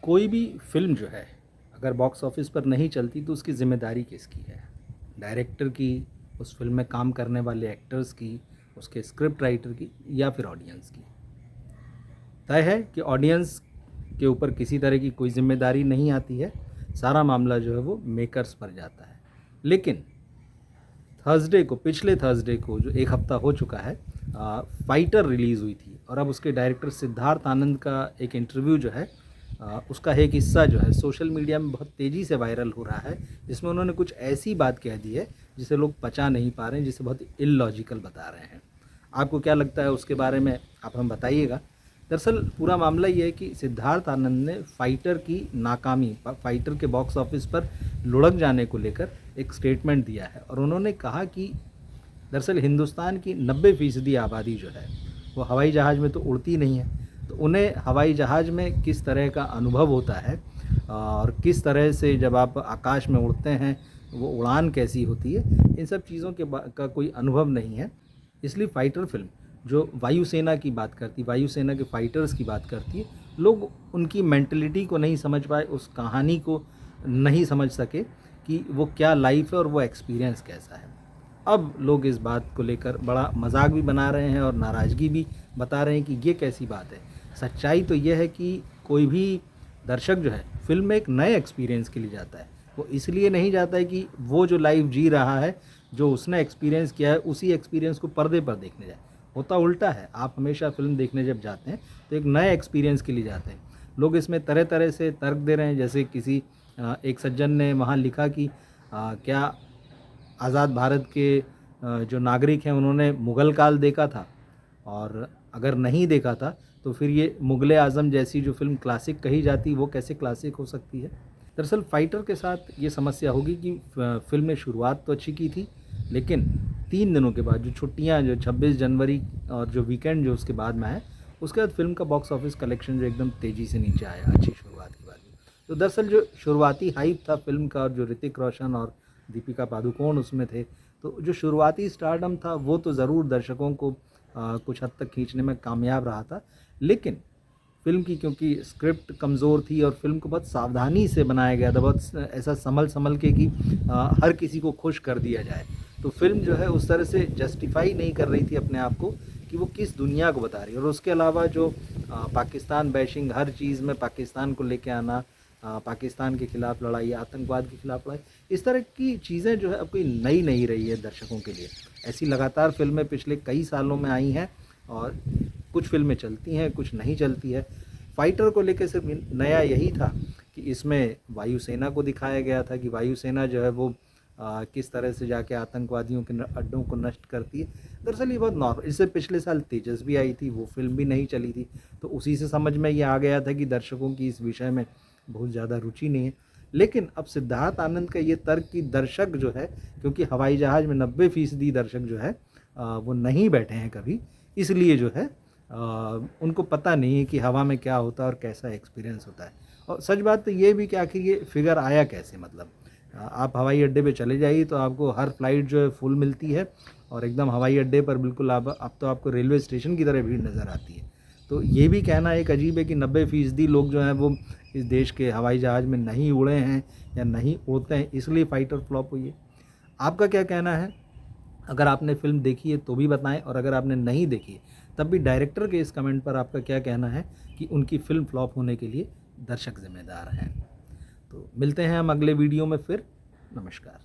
कोई भी फ़िल्म जो है, अगर बॉक्स ऑफिस पर नहीं चलती तो उसकी ज़िम्मेदारी किसकी है? डायरेक्टर की, उस फ़िल्म में काम करने वाले एक्टर्स की, उसके स्क्रिप्ट राइटर की या फिर ऑडियंस की? तय है कि ऑडियंस के ऊपर किसी तरह की कोई ज़िम्मेदारी नहीं आती है, सारा मामला जो है वो मेकर्स पर जाता है। लेकिन पिछले थर्सडे को जो 1 हफ़्ता हो चुका है, फाइटर रिलीज़ हुई थी और अब उसके डायरेक्टर सिद्धार्थ आनंद का एक इंटरव्यू जो है, उसका एक हिस्सा जो है सोशल मीडिया में बहुत तेज़ी से वायरल हो रहा है, जिसमें उन्होंने कुछ ऐसी बात कह दी है जिसे लोग पचा नहीं पा रहे हैं, जिसे बहुत इलॉजिकल बता रहे हैं। आपको क्या लगता है उसके बारे में, आप हमें बताइएगा। दरअसल पूरा मामला ये है कि सिद्धार्थ आनंद ने फाइटर की नाकामी, फाइटर के बॉक्स ऑफिस पर लुढ़क जाने को लेकर एक स्टेटमेंट दिया है और उन्होंने कहा कि दरअसल हिंदुस्तान की 90% आबादी जो है वो हवाई जहाज़ में तो उड़ती नहीं है, तो उन्हें हवाई जहाज़ में किस तरह का अनुभव होता है और किस तरह से जब आप आकाश में उड़ते हैं वो उड़ान कैसी होती है, इन सब चीज़ों का कोई अनुभव नहीं है। इसलिए फाइटर फिल्म जो वायुसेना की बात करती, वायुसेना के फाइटर्स की बात करती है, लोग उनकी मेंटलिटी को नहीं समझ पाए, उस कहानी को नहीं समझ सके कि वो क्या लाइफ है और वो एक्सपीरियंस कैसा है। अब लोग इस बात को लेकर बड़ा मजाक भी बना रहे हैं और नाराज़गी भी बता रहे हैं कि ये कैसी बात है। सच्चाई तो ये है कि कोई भी दर्शक जो है फिल्म में एक नए एक्सपीरियंस के लिए जाता है, वो इसलिए नहीं जाता है कि वो जो लाइफ जी रहा है, जो उसने एक्सपीरियंस किया है, उसी एक्सपीरियंस को पर्दे पर देखने जाए। होता उल्टा है, आप हमेशा फ़िल्म देखने जब जाते हैं तो एक नए एक्सपीरियंस के लिए जाते हैं। लोग इसमें तरह तरह से तर्क दे रहे हैं, जैसे किसी एक सज्जन ने वहाँ लिखा कि क्या आज़ाद भारत के जो नागरिक हैं उन्होंने मुग़ल काल देखा था, और अगर नहीं देखा था तो फिर ये मुग़ल आज़म जैसी जो फ़िल्म क्लासिक कही जाती वो कैसे क्लासिक हो सकती है। दरअसल फाइटर के साथ ये समस्या होगी कि फ़िल्म ने शुरुआत तो अच्छी की थी, लेकिन 3 दिनों के बाद जो छुट्टियाँ, जो 26 जनवरी और जो वीकेंड जो उसके बाद में आया, उसके बाद फ़िल्म का बॉक्स ऑफिस कलेक्शन जो एकदम तेज़ी से नीचे आया अच्छी शुरुआत के बाद में। तो दरअसल जो शुरुआती हाइप था फ़िल्म का, और जो ऋतिक रोशन और दीपिका पादुकोण उसमें थे, तो जो शुरुआती स्टारडम था वो तो ज़रूर दर्शकों को कुछ हद तक खींचने में कामयाब रहा था। लेकिन फ़िल्म की क्योंकि स्क्रिप्ट कमज़ोर थी और फ़िल्म को बहुत सावधानी से बनाया गया था, बहुत ऐसा संभल के कि हर किसी को खुश कर दिया जाए, तो फ़िल्म जो है उस तरह से जस्टिफ़ाई नहीं कर रही थी अपने आप को कि वो किस दुनिया को बता रही है। और उसके अलावा जो पाकिस्तान बैशिंग, हर चीज़ में पाकिस्तान को लेके आना, पाकिस्तान के ख़िलाफ़ लड़ाई, आतंकवाद के ख़िलाफ़ लड़ाई, इस तरह की चीज़ें जो है अब कोई नई नहीं रही है दर्शकों के लिए। ऐसी लगातार फ़िल्में पिछले कई सालों में आई हैं और कुछ फ़िल्में चलती हैं, कुछ नहीं चलती है। फाइटर को लेके सिर्फ नया यही था कि इसमें वायुसेना को दिखाया गया था कि वायुसेना जो है वो किस तरह से जाके आतंकवादियों के अड्डों को नष्ट करती है। दरअसल ये बहुत नॉर्मल, इससे पिछले साल तेजस भी आई थी, वो फ़िल्म भी नहीं चली थी, तो उसी से समझ में ये आ गया था कि दर्शकों की इस विषय में बहुत ज़्यादा रुचि नहीं है। लेकिन अब सिद्धार्थ आनंद का ये तर्क कि दर्शक जो है, क्योंकि हवाई जहाज़ में 90% दर्शक जो है वो नहीं बैठे हैं कभी, इसलिए जो है उनको पता नहीं है कि हवा में क्या होता है और कैसा एक्सपीरियंस होता है। और सच बात तो ये भी कि आखिर ये फिगर आया कैसे, मतलब आप हवाई अड्डे पे चले जाइए तो आपको हर फ्लाइट जो है फुल मिलती है और एकदम हवाई अड्डे पर बिल्कुल आप अब तो आपको रेलवे स्टेशन की तरह भीड़ नज़र आती है। तो ये भी कहना एक अजीब है कि 90% लोग जो हैं वो इस देश के हवाई जहाज़ में नहीं उड़े हैं या नहीं उड़ते हैं, इसलिए फाइटर फ्लॉप हुई है। आपका क्या कहना है? अगर आपने फ़िल्म देखी है तो भी बताएं, और अगर आपने नहीं देखी है तब भी डायरेक्टर के इस कमेंट पर आपका क्या कहना है कि उनकी फ़िल्म फ्लॉप होने के लिए दर्शक ज़िम्मेदार हैं। तो मिलते हैं हम अगले वीडियो में फिर। नमस्कार।